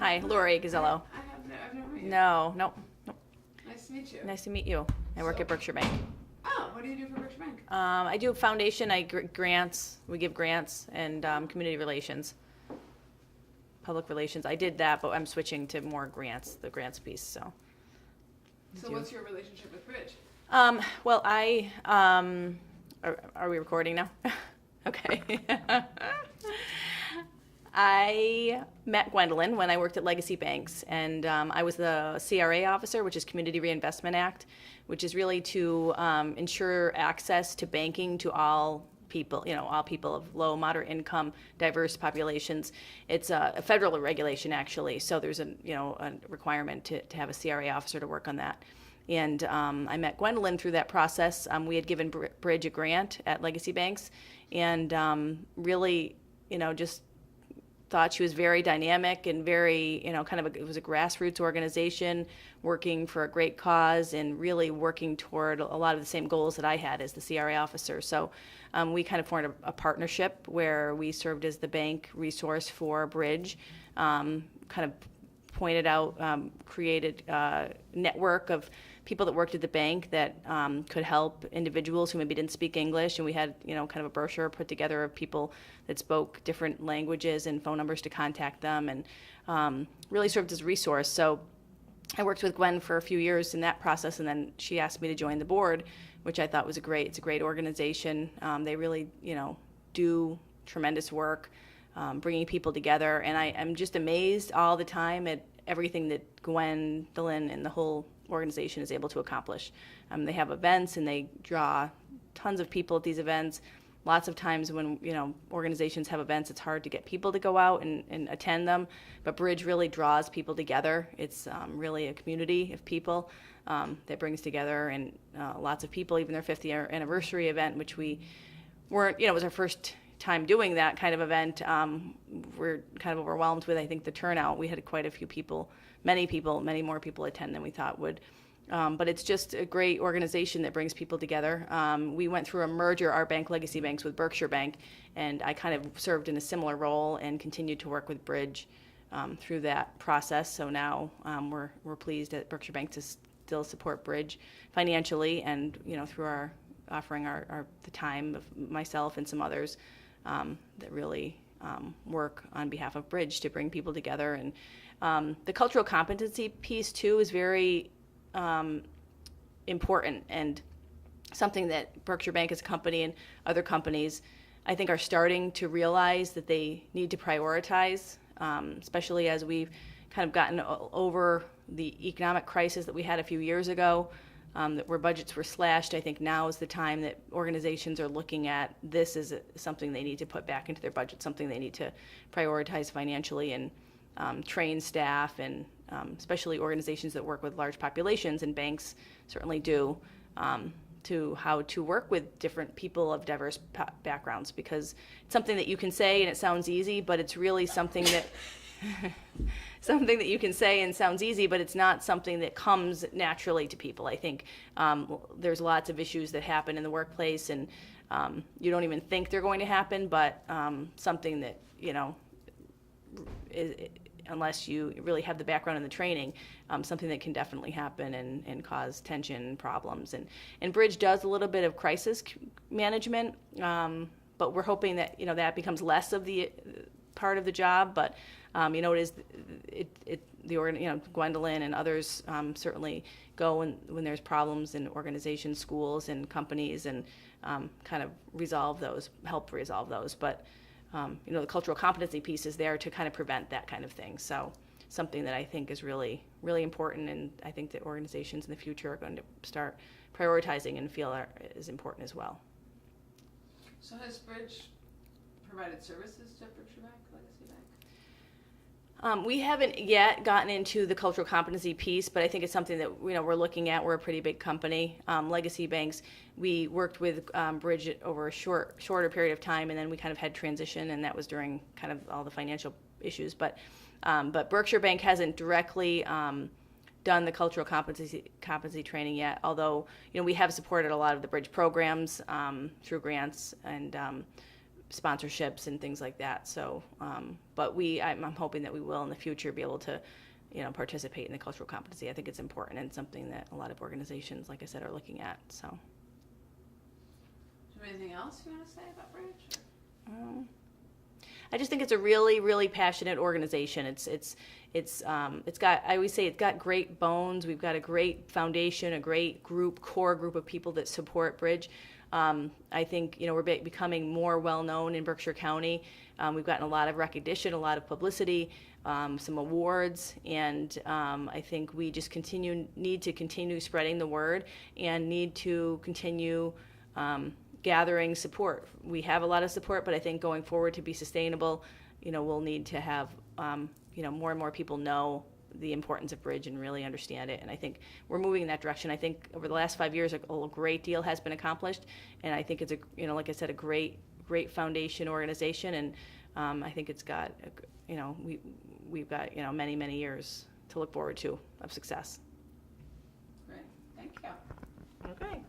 Hi, Lori Gazillo. I've never met you. No, nope. Nice to meet you. Nice to meet you. I work at Berkshire Bank. Oh, what do you do for Berkshire Bank? I do foundation. Grants. We give grants and community relations, public relations. I did that, but I'm switching to more grants, the grants piece. So What's your relationship with Bridge? well, are we recording now? Okay. I met Gwendolyn when I worked at Legacy Banks, and I was the CRA officer, which is Community Reinvestment Act, which is really to ensure access to banking to all people, all people of low, moderate income, diverse populations. It's a federal regulation, actually, so there's a requirement to have a CRA officer to work on that. And I met Gwendolyn through that process. We had given Bridge a grant at Legacy Banks, and really, just thought she was very dynamic and very, it was a grassroots organization working for a great cause and really working toward a lot of the same goals that I had as the CRA officer. So we kind of formed a partnership where we served as the bank resource for Bridge, kind of pointed out, created a network of people that worked at the bank that could help individuals who maybe didn't speak English, and we had kind of a brochure put together of people that spoke different languages and phone numbers to contact them, and really served as a resource. So I worked with Gwen for a few years in that process, and then she asked me to join the board, which I thought was it's a great organization. They really do tremendous work bringing people together, and I'm just amazed all the time at everything that Gwendolyn and the whole organization is able to accomplish. They have events and they draw tons of people at these events. Lots of times when organizations have events, it's hard to get people to go out and attend them, but Bridge really draws people together. It's really a community of people that brings together, and lots of people, even their 50th anniversary event, which we weren't, it was our first time doing that kind of event. We're kind of overwhelmed with, I think, the turnout. We had quite a few people, many more people attend than we thought would. But it's just a great organization that brings people together. We went through a merger, our bank, Legacy Banks, with Berkshire Bank, and I kind of served in a similar role and continued to work with Bridge through that process. So now we're pleased at Berkshire Bank to still support Bridge financially, and through our offering the time of myself and some others that really work on behalf of Bridge to bring people together. And the cultural competency piece too is very important, and something that Berkshire Bank as a company and other companies, I think, are starting to realize that they need to prioritize, especially as we've kind of gotten over the economic crisis that we had a few years ago, where budgets were slashed. I think now is the time that organizations are looking at this as something they need to put back into their budget, something they need to prioritize financially, and train staff, and especially organizations that work with large populations, and banks certainly do, to how to work with different people of diverse backgrounds, because it's something that you can say and it sounds easy, but it's really something that something that you can say and sounds easy, but it's not something that comes naturally to people. I think there's lots of issues that happen in the workplace, and you don't even think they're going to happen, but something that, unless you really have the background and the training, something that can definitely happen and cause tension and problems. And Bridge does a little bit of crisis management, but we're hoping that that becomes less of the part of the job. But Gwendolyn and others certainly go when there's problems in organizations, schools, and companies, and kind of help resolve those. But the cultural competency piece is there to kind of prevent that kind of thing. So something that I think is really, really important, and I think that organizations in the future are going to start prioritizing and feel is important as well. So has Bridge provided services to Berkshire Bank, Legacy Bank? We haven't yet gotten into the cultural competency piece, but I think it's something that we're looking at. We're a pretty big company. Legacy Banks, we worked with Bridge over a shorter period of time, and then we kind of had transition, and that was during kind of all the financial issues. But Berkshire Bank hasn't directly done the cultural competency training yet, although we have supported a lot of the Bridge programs through grants, and sponsorships and things like that. So, but I'm hoping that we will in the future be able to, participate in the cultural competency. I think it's important and something that a lot of organizations, like I said, are looking at. So. Do you have anything else you want to say about Bridge? I just think it's a really, really passionate organization. It's got, I always say it's got great bones. We've got a great foundation, a great core group of people that support Bridge. I think, we're becoming more well-known in Berkshire County. We've gotten a lot of recognition, a lot of publicity, some awards, and I think we just need to continue spreading the word and need to continue gathering support. We have a lot of support, but I think going forward to be sustainable, we'll need to have, more and more people know the importance of Bridge and really understand it. And I think we're moving in that direction. I think over the last 5 years, a great deal has been accomplished. And I think it's like I said, a great foundation organization. And I think it's got, we've got, many, many years to look forward to of success. Great, thank you. Okay.